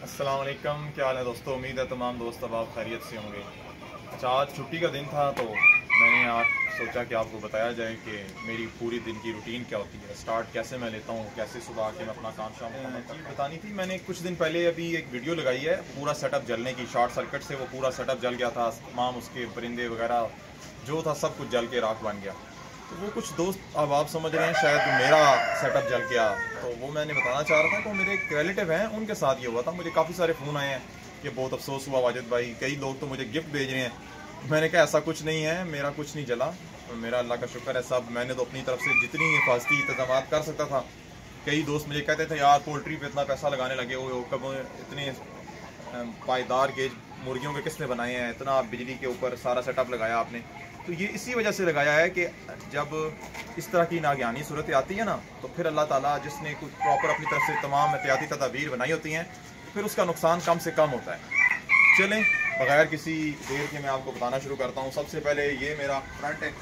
अस्सलाम वालेकुम, क्या हाल है दोस्तों। उम्मीद है तमाम दोस्त अब आप खैरियत से होंगे। अच्छा, आज छुट्टी का दिन था तो मैंने आज सोचा कि आपको बताया जाए कि मेरी पूरी दिन की रूटीन क्या होती है, स्टार्ट कैसे मैं लेता हूँ, कैसे सुबह आके मैं अपना काम शाम बतानी थी। मैंने कुछ दिन पहले अभी एक वीडियो लगाई है पूरा सेटअप जलने की। शॉर्ट सर्किट से वो पूरा सेटअप जल गया था, तमाम उसके परिंदे वगैरह जो था सब कुछ जल के राख बन गया। तो वो कुछ दोस्त, अब आप समझ रहे हैं शायद मेरा सेटअप जल गया, तो वो मैंने बताना चाह रहा था कि मेरे एक रिलेटिव हैं, उनके साथ ये हुआ था। मुझे काफ़ी सारे फ़ोन आए हैं कि बहुत अफसोस हुआ वाजिद भाई, कई लोग तो मुझे गिफ्ट भेज रहे हैं। मैंने कहा ऐसा कुछ नहीं है, मेरा कुछ नहीं जला, मेरा अल्लाह का शुक्र है सब। मैंने तो अपनी तरफ से जितनी हिफाजती इंतजाम कर सकता था। कई दोस्त मुझे कहते थे यार पोल्ट्री पे इतना पैसा लगाने लगे हो, कब इतने पायदार केज मुर्गियों के किसने बनाए हैं, इतना बिजली के ऊपर सारा सेटअप लगाया आपने। तो ये इसी वजह से लगाया है कि जब इस तरह की नागहानी सूरत आती है ना, तो फिर अल्लाह ताला जिसने कुछ प्रॉपर अपनी तरफ से तमाम एहतियाती तदाबीर बनाई होती हैं, तो फिर उसका नुकसान कम से कम होता है। चलें बगैर किसी देर के मैं आपको बताना शुरू करता हूँ। सबसे पहले ये मेरा फ्रंट है,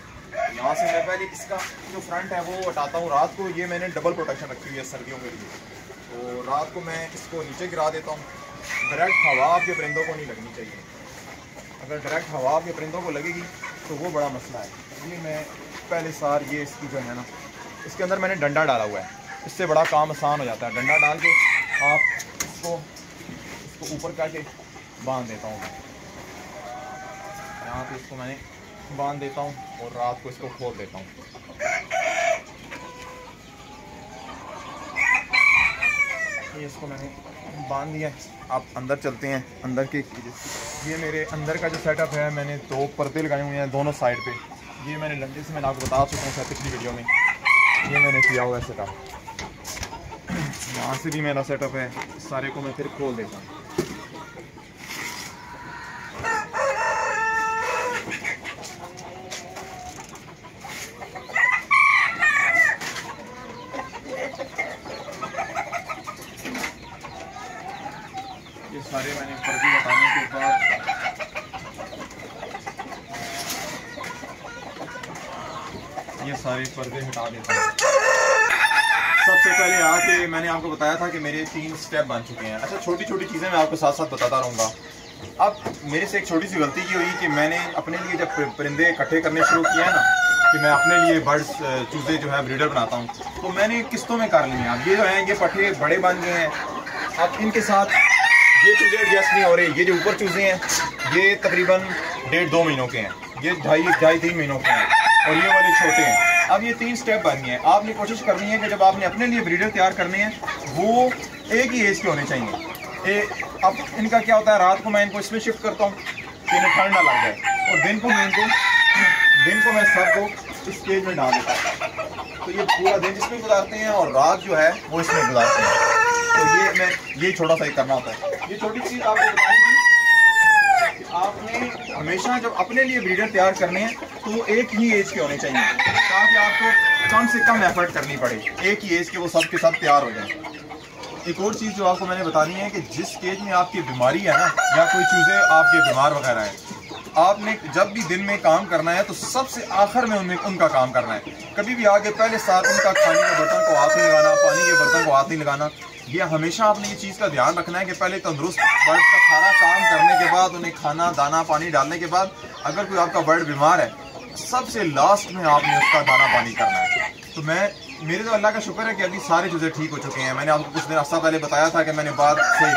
यहाँ से मैं पहले इसका जो फ्रंट है वो हटाता हूँ। रात को ये मैंने डबल प्रोटेक्शन रखी हुई है सर्दियों के लिए, तो रात को मैं इसको नीचे गिरा देता हूँ। डायरेक्ट हवा आपके परिंदों को नहीं लगनी चाहिए, अगर डायरेक्ट हवा आपके परिंदों को लगेगी तो वो बड़ा मसला है। ये मैं पहले सार ये इसकी जो है ना, इसके अंदर मैंने डंडा डाला हुआ है, इससे बड़ा काम आसान हो जाता है। डंडा डाल के आप इसको ऊपर करके बांध देता हूँ मैं, यहाँ पे इसको मैंने बांध देता हूँ और रात को इसको खोल देता हूँ। ये इसको मैंने बांध दिया। आप अंदर चलते हैं, अंदर के ये मेरे अंदर का जो सेटअप है, मैंने 2 पर्दे लगाए हुए हैं दोनों साइड पे। ये मैंने लंडे से मैंने आपको बता चुका हूँ शायद पिछली वीडियो में, ये मैंने किया हुआ है सेटअप। यहाँ से भी मेरा सेटअप है, सारे को मैं फिर खोल देता हूँ। ये सारे मैंने पर्दे बताने के बाद ये सारे पर्दे हटा देता हूँ। सबसे पहले आके मैंने आपको बताया था कि मेरे 3 स्टेप बन चुके हैं। अच्छा, छोटी छोटी चीज़ें मैं आपको साथ साथ बताता रहूँगा। अब मेरे से एक छोटी सी गलती की हुई कि मैंने अपने लिए जब परिंदे इकट्ठे करने शुरू किए हैं ना, कि मैं अपने लिए बर्ड्स चूज़े जो है ब्रीडर बनाता हूँ, तो मैंने किस्तों में कर लिए हैं। अब ये जो है ये पट्टे बड़े बन गए हैं, अब इनके साथ ये चूज़े एडजस्ट नहीं हो रहे। ये जो ऊपर चूज़े हैं ये तकरीबन 1.5-2 महीनों के हैं, ये 2.5-3 महीनों के हैं, और ये वाले छोटे हैं। अब ये 3 स्टेप बन गए हैं। आपने कोशिश करनी है कि जब आपने अपने लिए ब्रीडर तैयार करने हैं वो एक ही एज के होने चाहिए। अब इनका क्या होता है, रात को मैं इनको इसमें शिफ्ट करता हूँ कि इन्हें ठंड ना लग जाए, और दिन को मैं सबको इस केज में डाल देता हूँ। तो ये पूरा दिन इसमें गुजारते हैं और रात जो है वो इसमें गुजारते हैं। तो ये छोटा सा ही करना होता है। ये छोटी चीज़ आपको बतानी थी कि आपने हमेशा जब अपने लिए ब्रीडर तैयार करने हैं तो एक ही एज के होने चाहिए, ताकि आपको कम से कम एफर्ट करनी पड़े, एक ही एज के वो सब के सब तैयार हो जाए। एक और चीज़ जो आपको मैंने बतानी है कि जिस केज में आपकी बीमारी है ना, या कोई चूज़े आपके बीमार वगैरह है, आपने जब भी दिन में काम करना है तो सबसे आखिर में उनका काम करना है। कभी भी आगे पहले साथ उनका खाने के बर्तन को हाथ नहीं लगाना, पानी के बर्तन को हाथ नहीं लगाना। ये हमेशा आपने ये चीज़ का ध्यान रखना है कि पहले तंदुरुस्त बर्ड का सारा काम करने के बाद, उन्हें खाना दाना पानी डालने के बाद, अगर कोई आपका बर्ड बीमार है सबसे लास्ट में आपने उसका दाना पानी करना है। तो मेरे तो अल्लाह का शुक्र है कि अभी सारे चीज़ें ठीक हो चुके हैं। मैंने आपको कुछ दिन अर्सा पहले बताया था कि मैंने बाद से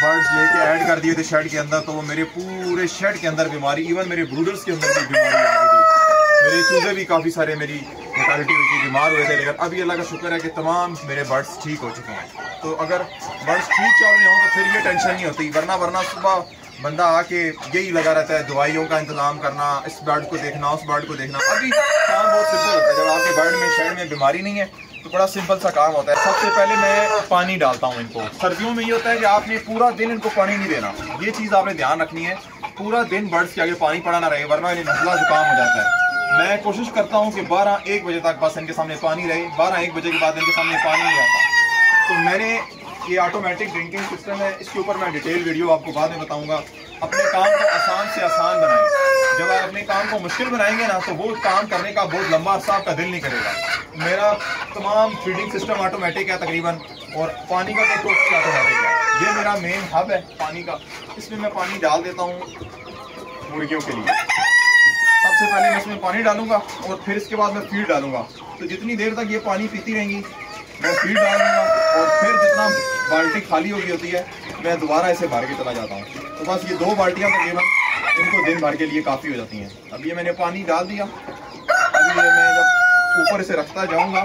बर्ड्स लेके ऐड कर दिए थे शेड के अंदर, तो वो मेरे पूरे शेड के अंदर बीमारी, इवन मेरे ब्रूडर्स के अंदर भी बीमारी आ गई थी। मेरे चूज़े भी काफ़ी सारे मेरी मोर्टालिटी हुई थी, बीमार हुए थे, लेकिन अभी अल्लाह का शुक्र है कि तमाम मेरे बर्ड्स ठीक हो चुके हैं। तो अगर बर्ड्स ठीक चल रहे हों तो फिर ये टेंशन नहीं होती, वरना सुबह बंदा आके यही लगा रहता है दवाइयों का इंतजाम करना, इस बर्ड को देखना, उस बर्ड को देखना। अभी काम बहुत सिंपल होता है, जब आपके बर्ड में शेड में बीमारी नहीं है तो बड़ा सिंपल सा काम होता है। सबसे पहले मैं पानी डालता हूँ इनको। सर्दियों में ये होता है कि आपने पूरा दिन इनको पानी नहीं देना, ये चीज़ आपने ध्यान रखनी है। पूरा दिन बर्ड्स के आगे पानी पड़ा ना रहे, वरना इन्हें नज़ला जुकाम हो जाता है। मैं कोशिश करता हूँ कि 12-1 बजे तक बस इनके सामने पानी रहे, 12-1 बजे के बाद इनके सामने पानी नहीं आता। तो मैंने ये ऑटोमेटिक ड्रिंकिंग सिस्टम है, इसके ऊपर मैं डिटेल वीडियो आपको बाद में बताऊँगा। अपने काम को आसान से आसान बनाएं। जब आप अपने काम को मुश्किल बनाएंगे ना, तो वो काम करने का बहुत लंबा अर्सा आपका दिल नहीं करेगा। मेरा तमाम फीडिंग सिस्टम ऑटोमेटिक है तकरीबन, और पानी का तो ऑटोमेटिक है। ये मेरा मेरा मेन हब है पानी का, इसमें मैं पानी डाल देता हूँ मुर्गियों के लिए। सबसे पहले मैं इसमें पानी डालूंगा और फिर इसके बाद मैं फीड डालूंगा। तो जितनी देर तक ये पानी पीती रहेंगी मैं फीड डाल दूंगा, और फिर जितना बाल्टी खाली होती है मैं दोबारा इसे भर के चला जाता हूँ। तो बस ये 2 बाल्टियाँ तकरीबन इनको दिन भर के लिए काफ़ी हो जाती हैं। अब ये मैंने पानी डाल दिया। अभी ये मैं जब ऊपर इसे रखता जाऊँगा,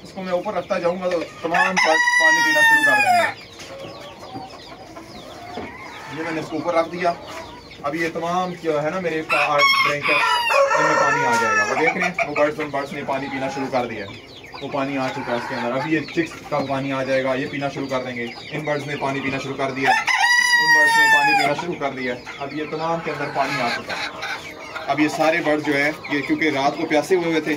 इसको मैं ऊपर रखता जाऊँगा तो तमाम पानी पीना शुरू कर देंगे। ये मैंने इसको ऊपर रख दिया। अभी ये तमाम जो है ना मेरे ड्रिंकर, इनमें पानी आ जाएगा। वो देख रहे हैं वो बर्ड्स ने पानी पीना शुरू कर दिया, वो पानी आ चुका है इसके अंदर। अभी ये चिक्स का पानी आ जाएगा, ये पीना शुरू कर देंगे। इन बर्ड्स ने पानी पीना शुरू कर दिया, उन बर्ड्स ने पानी पीना शुरू कर दिया। अब ये तमाम के अंदर पानी आ चुका है। अब ये सारे बर्ड्स जो है ये क्योंकि रात को प्यासे हुए थे,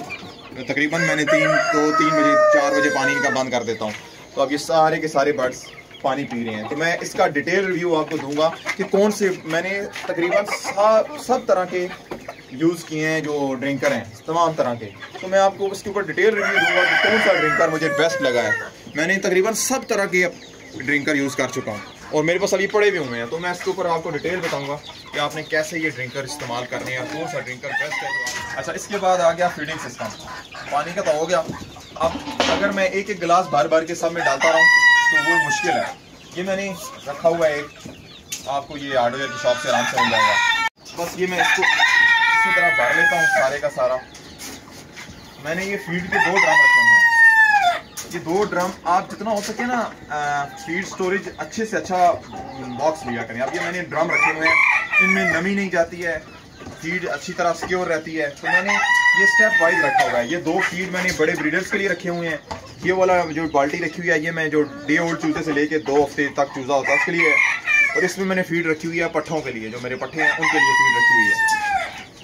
तकरीबन मैंने 3 बजे 4 बजे पानी इनका बंद कर देता हूँ। तो अब ये सारे के सारे बर्ड्स पानी पी रहे हैं। तो मैं इसका डिटेल रिव्यू आपको दूंगा कि कौन से मैंने तकरीबन सब तरह के यूज़ किए हैं जो ड्रिंकर हैं, तमाम तरह के। तो मैं आपको उसके ऊपर डिटेल रिव्यू दूंगा कि कौन सा ड्रिंकर मुझे बेस्ट लगा है। मैंने तकरीबन सब तरह के ड्रिंकर यूज़ कर चुका हूँ और मेरे पास अभी पड़े भी हुए हैं। तो मैं इसके ऊपर आपको डिटेल बताऊंगा कि आपने कैसे ये ड्रिंकर इस्तेमाल करने हैं, कौन सा ड्रिंकर बेस्ट है। अच्छा, इसके बाद आ गया फीडिंग सिस्टम। पानी का तो हो गया। अब अगर मैं एक एक गिलास भर भर के सब में डालता रहूँ तो वो मुश्किल है। ये मैंने रखा हुआ है एक, आपको ये हार्डवेयर की शॉप से आराम से मिल जाएगा। बस ये मैं इसको इसी तरह भर लेता हूँ सारे का सारा। मैंने ये फीड के 2 ड्रम रखे हुए हैं। ये 2 ड्रम आप जितना हो सके ना फीड स्टोरेज अच्छे से अच्छा बॉक्स लिया करें। अब ये मैंने ड्रम रखे हुए हैं, इनमें नमी नहीं जाती है, फीड अच्छी तरह सिक्योर रहती है। तो मैंने ये स्टेप वाइज रखा हुआ है। ये 2 फीड मैंने बड़े ब्रीडर्स के लिए रखे हुए हैं। ये वाला जो बाल्टी रखी हुई है ये मैं जो डे ओल्ड चूजे से लेके 2 हफ्ते तक चूजा होता है उसके लिए है। और इसमें मैंने फीड रखी हुई है पट्ठों के लिए, जो मेरे पट्ठे हैं उनके लिए फीड रखी हुई है।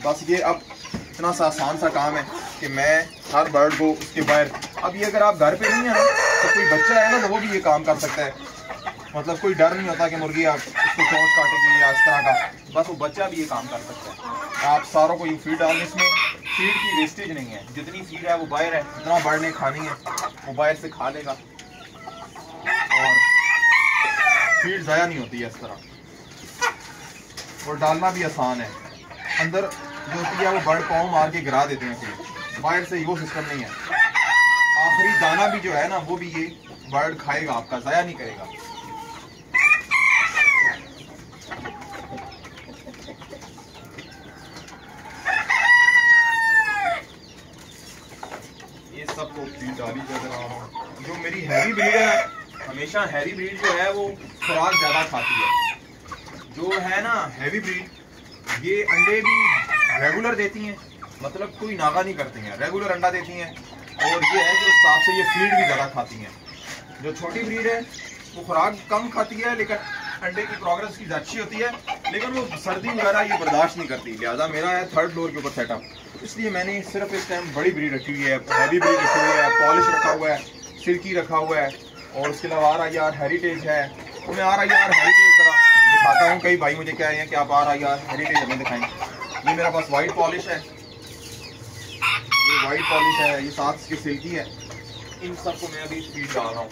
बस ये अब इतना सा आसान सा काम है कि मैं हर बर्ड को उसके बाहर, अब ये अगर आप घर पे नहीं है ना तो कोई बच्चा है ना तो वो भी ये काम कर सकता है। मतलब कोई डर नहीं होता कि मुर्गी आप उसको चोंच काटेगी या इस तरह का, बस वो बच्चा भी ये काम कर सकता है। आप सारों को ये फीड डालने, इसमें फीड की वेस्टेज नहीं है। जितनी फीड है वो बाहर है, जितना बर्ड ने खानी है वो बाहर से खा लेगा और फीड ज़ाया नहीं होती है इस तरह। और डालना भी आसान है। अंदर जो होती है वो बर्ड पाँव मार के गिरा देते हैं फीड, बाहर से वो सिस्टम नहीं है। आखिरी दाना भी जो है ना वो भी ये बर्ड खाएगा, आपका ज़ाया नहीं करेगा। ये सबको फीड डाली जा रहा हूँ। जो मेरी हैवी ब्रीड है, हमेशा हैवी ब्रीड जो है वो खुराक ज़्यादा खाती है। जो है ना हैवी ब्रीड ये अंडे भी रेगुलर देती हैं, मतलब कोई नागा नहीं करती हैं, रेगुलर अंडा देती हैं। और ये है कि उस हिसाब से ये फीड भी ज़्यादा खाती हैं। जो छोटी ब्रीड है वो खुराक कम खाती है लेकिन अंडे की प्रोग्रेस की अच्छी होती है, लेकिन वो सर्दी वगैरह ये बर्दाश्त नहीं करती। लिहाजा मेरा है 3rd फ्लोर के ऊपर सेटअप, इसलिए मैंने सिर्फ इस टाइम बड़ी ब्रीड रखी हुई है, हैवी ब्रीड रखी हुई है, पॉलिश रखा हुआ है, सिल्की रखा हुआ है और उसके अलावा RIR हेरिटेज है। तो मैं RIR हेरिटेज ज़रा दिखाता हूँ। कई भाई मुझे कह रहे हैं कि आप RIR हेरिटेज हमें दिखाएं। ये मेरा पास वाइट पॉलिश है, ये वाइट पॉलिश है, ये साथ की सिल्की है। इन सबको मैं अभी फीड डाल रहा हूँ।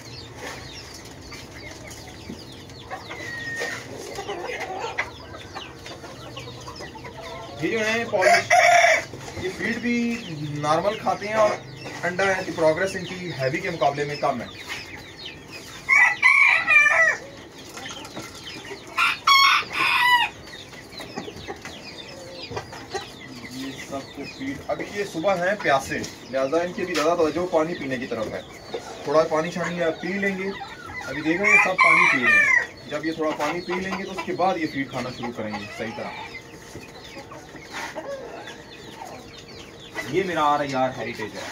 ये जो है पॉलिश, ये फीड भी नॉर्मल खाते हैं और अंडा की प्रोग्रेस इनकी हैवी के मुकाबले में कम है। ये सबको फीड, अभी ये सुबह है प्यासे, लिहाजा इनकी भी ज़्यादा तवज्जो पानी पीने की तरफ है। थोड़ा पानी शानी पी लेंगे। अभी देखो ये सब पानी पी रहे हैं। जब ये थोड़ा पानी पी लेंगे तो उसके बाद ये फीड खाना शुरू करेंगे सही तरह। ये मेरा RIR हेरिटेज है।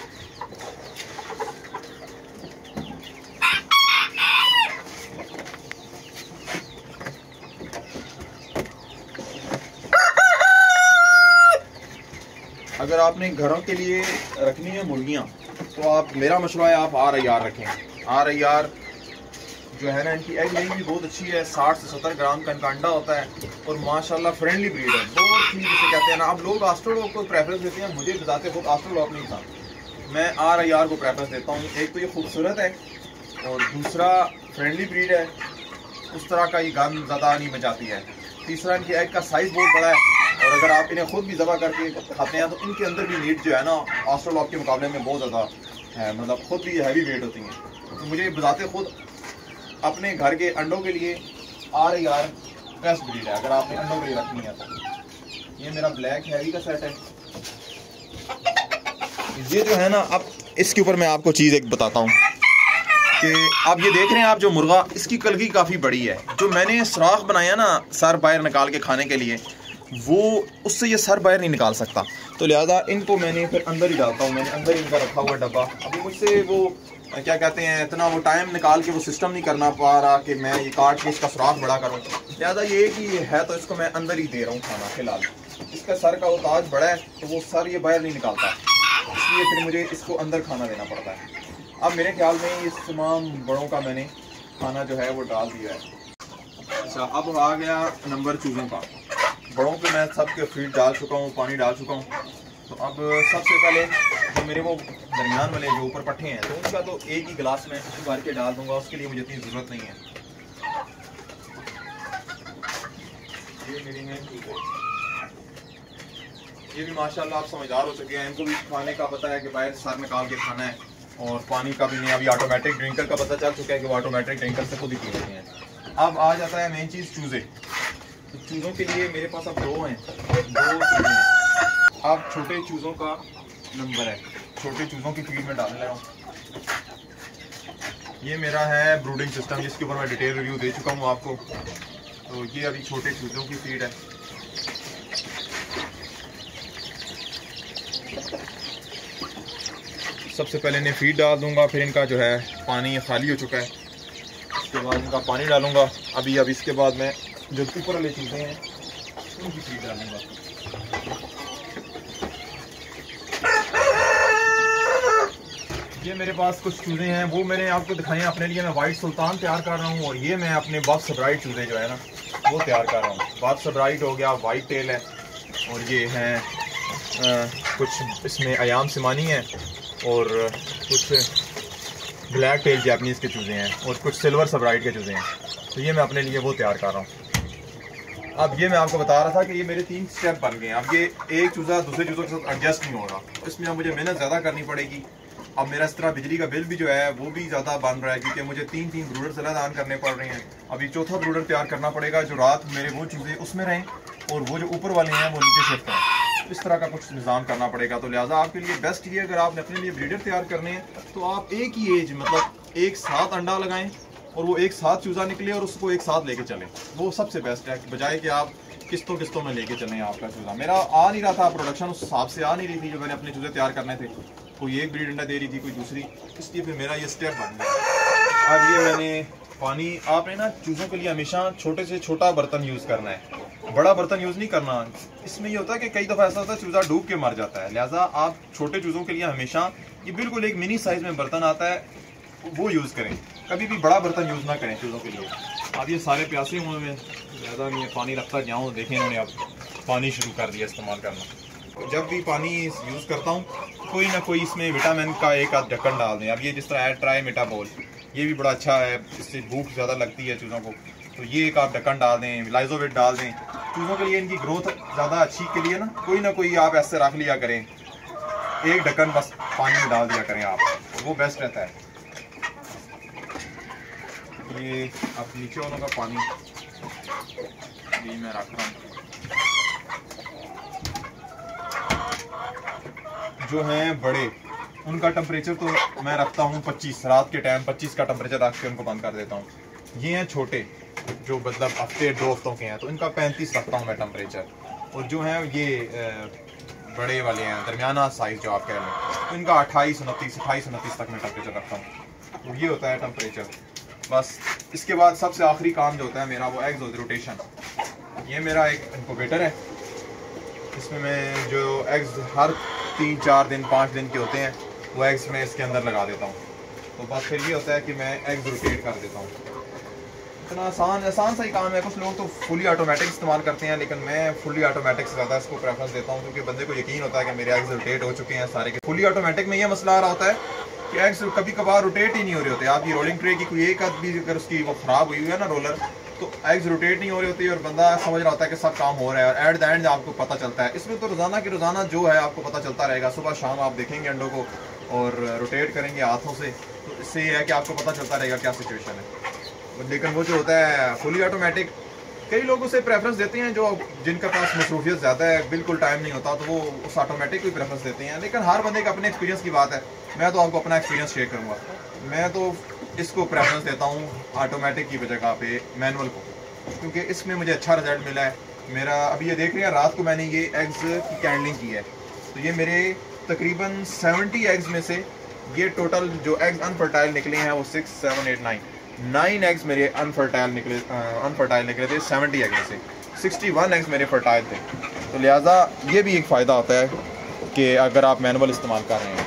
अगर आपने घरों के लिए रखनी है मुर्गियां तो आप, मेरा मशवरा है आप RIR रखें। RIR जो है ना इनकी एग लेंग भी बहुत अच्छी है, 60 से 70 ग्राम का इनका अंडा होता है और माशाल्लाह फ्रेंडली ब्रीड है। बहुत ही जिसे कहते हैं ना, अब लोग ऑस्ट्रेलो को प्रेफरेंस देते हैं, मुझे बताते खुद ऑस्ट्रेलो नहीं था, मैं RIR को प्रेफरेंस देता हूँ। एक तो ये खूबसूरत है और दूसरा फ्रेंडली ब्रीड है उस तरह का ये गंद ज़्यादा नहीं बचाती है। तीसरा, इनके एग का साइज़ बहुत बड़ा है, और अगर आप इन्हें खुद भी ज़बह करके खाते हैं तो इनके अंदर भी मीट जो है ना ऑस्ट्रेलॉप के मुकाबले में बहुत ज़्यादा है, मतलब खुद भी हैवी वेट होती हैं। तो मुझे बताते खुद अपने घर के अंडों के लिए RAR बेस्ट ब्रीड है अगर आपने अंडों के लिए रखनी है तो। ये मेरा ब्लैक हैवी का सेट है। ये जो है ना, अब इसके ऊपर मैं आपको चीज़ एक बताता हूँ कि आप ये देख रहे हैं, आप जो मुर्गा, इसकी कलगी काफ़ी बड़ी है। जो मैंने सुराख बनाया ना सर बाहर निकाल के खाने के लिए, वो उससे ये सर बाहर नहीं निकाल सकता, तो लिहाजा इनको मैंने फिर अंदर ही डालता हूँ। मैंने अंदर ही इनका रखा हुआ डब्बा। अभी मुझसे वो क्या कहते हैं, इतना वो टाइम निकाल के वो सिस्टम नहीं करना पा रहा कि मैं ये काट के इसका सुराख बड़ा करूँ। लिहाजा ये कि ये है तो इसको मैं अंदर ही दे रहा हूँ खाना फिलहाल। इसका सर का वो ताज बड़ा है तो वो सर ये बाहर नहीं निकालता, इसलिए फिर मुझे इसको अंदर खाना देना पड़ता है। अब मेरे ख्याल में इस तमाम बड़ों का मैंने खाना जो है वो डाल दिया है। अच्छा, अब आ गया नंबर चूज़ों का। बड़ों पे मैं सबके फीड डाल चुका हूँ, पानी डाल चुका हूँ। तो अब सबसे पहले जो मेरे वो दरमियान वाले जो ऊपर पट्टे हैं, तो उनका तो एक ही गिलास में भर के डाल दूंगा, उसके लिए मुझे इतनी ज़रूरत नहीं है। ये मेरी हैं चूज़े, ये भी माशाल्लाह आप समझदार हो चुके हैं, इनको भी खाने का पता है कि बाहर सर निकाल के खाना है, और पानी का भी नहीं। अभी ऑटोमेटिक ड्रिंकर का पता चल चुका है कि वो ऑटोमेटिक ड्रिंकर से खुद ही पी लेते हैं। अब आ जाता है मेन चीज़, चूज़े। तो चूज़ों के लिए मेरे पास अब दो चूज़े हैं। अब छोटे चूज़ों का नंबर है, छोटे चूज़ों की फीड में डालने लगा हूँ। ये मेरा है ब्रूडिंग सिस्टम, जिसके ऊपर मैं डिटेल रिव्यू दे चुका हूँ आपको। तो ये अभी छोटे चूज़ों की फीड है। सबसे पहले इन्हें फीड डाल दूंगा, फिर इनका जो है पानी खाली हो चुका है, उसके बाद इनका पानी डालूंगा। अब इसके बाद मैं जो ऊपर वाले चीज़ें हैं उनकी फीड डालूंगा। ये मेरे पास कुछ चूज़े हैं, वो मैंने आपको दिखाए हैं अपने लिए। मैं वाइट सुल्तान तैयार कर रहा हूँ, और ये मैं अपने बॉक्स ब्राइट चूज़े जो है ना वो तैयार कर रहा हूँ। बॉक्स ब्राइट हो गया, वाइट टेल है, और ये हैं कुछ इसमें अयाम सिमानी है, और कुछ ब्लैक टेल जैपनीज़ के चूज़े हैं, और कुछ सिल्वर सबराइट के चूज़े हैं। तो ये मैं अपने लिए वो तैयार कर रहा हूँ। अब ये मैं आपको बता रहा था कि ये मेरे 3 स्टेप बन गए हैं। अब ये एक चूज़ा दूसरे चूज़ों के साथ एडजस्ट नहीं हो रहा, इसमें अब मुझे मेहनत ज़्यादा करनी पड़ेगी। अब मेरा इस तरह बिजली का बिल भी जो है वो भी ज़्यादा बन रहा है, क्योंकि मुझे 3 ब्रूडर अलग ऑन करने पड़ रहे हैं। अभी चौथा ब्रूडर तैयार करना पड़ेगा, जो रात मेरे वो चूज़े उसमें रहें और वो जो ऊपर वाले हैं वो नीचे शिफ्ट हैं। इस तरह का कुछ निज़ाम करना पड़ेगा। तो लिहाजा आपके लिए बेस्ट ये, अगर आपने अपने लिए ब्रीडर तैयार करने हैं तो आप एक ही एज, मतलब एक साथ अंडा लगाएं और वो एक साथ चूज़ा निकले और उसको एक साथ लेके चलें। वो सबसे बेस्ट है, बजाय कि आप किस्तों में लेके चलें आपका चूज़ा। मेरा आ नहीं रहा था, प्रोडक्शन उस हिसाब से आ नहीं रही थी जो मैंने अपने चूज़े तैयार करने थे। कोई एक ब्रीड अंडा दे रही थी, कोई दूसरी, इसलिए फिर मेरा ये स्टेप बन गया। अब ये मैंने पानी, आपने ना चूज़ों के लिए हमेशा छोटे से छोटा बर्तन यूज़ करना है, बड़ा बर्तन यूज़ नहीं करना। इसमें ये होता है कि कई दफ़ा ऐसा होता है चूज़ा डूब के मर जाता है। लिहाजा आप छोटे चूज़ों के लिए हमेशा ये बिल्कुल एक मिनी साइज़ में बर्तन आता है, वो यूज़ करें। कभी भी बड़ा बर्तन यूज़ ना करें चूज़ों के लिए। अब ये सारे प्यासे हुए हैं, ज़्यादा नहीं पानी रखता जाऊँ। देखें इन्होंने अब पानी शुरू कर दिया इस्तेमाल करना। जब भी पानी यूज़ करता हूँ कोई ना कोई इसमें विटामिन का एक आध ढक्कन डाल दें। अब ये जिस तरह है ट्राई मेटाबॉल, ये भी बड़ा अच्छा है, इससे भूख ज़्यादा लगती है चूज़ों को, तो ये एक आप ढक्कन डाल दें। लाइजोवेट डाल दें चूज़ों के लिए, इनकी ग्रोथ ज़्यादा अच्छी के लिए ना कोई आप ऐसे रख लिया करें, एक ढक्कन बस पानी में डाल दिया करें आप, वो बेस्ट रहता है। ये अब नीचे वालों का पानी ये मैं रख रहा हूँ। जो हैं बड़े, उनका टेम्परेचर तो मैं रखता हूँ 25, रात के टाइम 25 का टेम्परेचर रख के उनको बंद कर देता हूँ। ये हैं छोटे, जो मतलब हफ्ते 2 हफ्तों के हैं, तो इनका 35 रखता हूँ मैं टेम्परेचर। और जो हैं ये बड़े वाले हैं, दरमियाना साइज़ जो आप कह रहे हैं, तो इनका 28, 29 तक मैं टेम्परेचर रखता हूँ। तो ये होता है टेम्परेचर बस। इसके बाद सबसे आखिरी काम जो होता है मेरा, वो एग्स रोटेशन। ये मेरा एक इनक्यूबेटर है, इसमें मैं जो एग्स हर 3, 4 दिन, 5 दिन के होते हैं वो एग्स में इसके अंदर लगा देता हूँ। तो बस फिर ये होता है कि मैं एग्स रोटेट कर देता हूँ। इतना आसान सा ही काम है। कुछ लोग तो फुली ऑटोमेटिक इस्तेमाल करते हैं, लेकिन मैं फुली ऑटोमेटिक से ज़्यादा इसको प्रेफरेंस देता हूँ, क्योंकि बंदे को यकीन होता है कि मेरे एग्स रोटेट हो चुके हैं सारे के। फुली ऑटोमेटिक में ये मसला आ रहा होता है कि एग्स कभी कभार रोटेट ही नहीं हो रहे होते। आप ये रोलिंग ट्रे की कोई एक आध भी अगर उसकी वो ख़राब हुई है ना रोलर, तो एग्स रोटेट नहीं हो रही होती और बंदा समझ रहा होता है कि सब काम हो रहा है और एट द एंड आपको पता चलता है। इसमें तो रोज़ाना की रोज़ाना जो है आपको पता चलता रहेगा, सुबह शाम आप देखेंगे अंडों को और रोटेट करेंगे हाथों से, तो इससे ये है कि आपको पता चलता रहेगा क्या सिचुएशन है। लेकिन वो जो होता है फुली ऑटोमेटिक, कई लोग उसे प्रेफरेंस देते हैं जो जिनके पास मसरूफियत ज़्यादा है, बिल्कुल टाइम नहीं होता, तो वो उस ऑटोमेटिक को प्रेफरेंस देते हैं। लेकिन हर बंदे का अपने एक्सपीरियंस की बात है। मैं तो आपको अपना एक्सपीरियंस शेयर करूँगा। मैं तो इसको प्रेफरेंस देता हूँ ऑटोमेटिक की जगह पे मैनुअल को, क्योंकि इसमें मुझे अच्छा रिजल्ट मिला है। मेरा अभी ये देख रहे हैं, रात को मैंने ये एग्स की कैंडलिंग की है, तो ये मेरे तकरीबन 70 एग्स में से ये टोटल जो एग्स अनफर्टाइल निकले हैं वो 6, 7, 8, 9 एग्स मेरे अनफर्टाइल निकले थे 70 एग में से 61 एग्स मेरे फर्टाइल थे। तो लिहाजा ये भी एक फ़ायदा होता है कि अगर आप मैनुअल इस्तेमाल कर रहे हैं।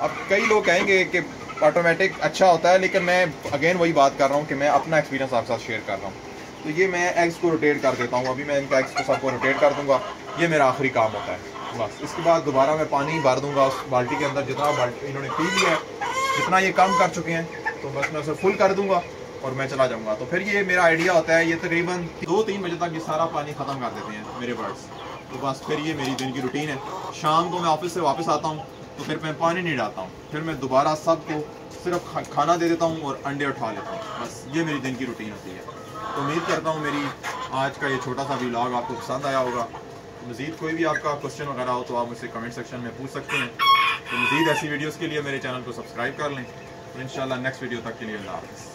अब कई लोग कहेंगे कि ऑटोमेटिक अच्छा होता है, लेकिन मैं अगेन वही बात कर रहा हूँ कि मैं अपना एक्सपीरियंस आपके साथ शेयर कर रहा हूँ। तो ये मैं एग्स को रोटेट कर देता हूँ, अभी मैं इनका एग्स को सबको रोटेट कर दूँगा, ये मेरा आखिरी काम होता है बस। इसके बाद दोबारा मैं पानी भर दूँगा उस बाल्टी के अंदर, जितना बाल्टी इन्होंने पी लिया है, जितना ये काम कर चुके हैं, तो बस मैं उसे फुल कर दूँगा और मैं चला जाऊँगा। तो फिर ये मेरा आइडिया होता है, ये तकरीबन 2-3 बजे तक ये सारा पानी ख़त्म कर देते हैं मेरे बर्ड्स। तो बस फिर ये मेरी दिन की रूटीन है। शाम को मैं ऑफिस से वापस आता हूँ तो फिर मैं पानी नहीं डालता हूँ, फिर मैं दोबारा सबको सिर्फ खाना दे देता हूँ और अंडे उठा लेता हूँ। बस ये मेरी दिन की रूटीन होती है। तो उम्मीद करता हूँ मेरी आज का ये छोटा सा व्लॉग आपको पसंद आया होगा। मज़ीद कोई भी आपका क्वेश्चन वगैरह हो तो आप मुझसे कमेंट सेक्शन में पूछ सकते हैं। तो मज़ीद ऐसी वीडियोज़ के लिए मेरे चैनल को सब्सक्राइब कर लें। तो इंशाल्लाह नेक्स्ट वीडियो तक के लिए अल्लाह हाफ़िज़।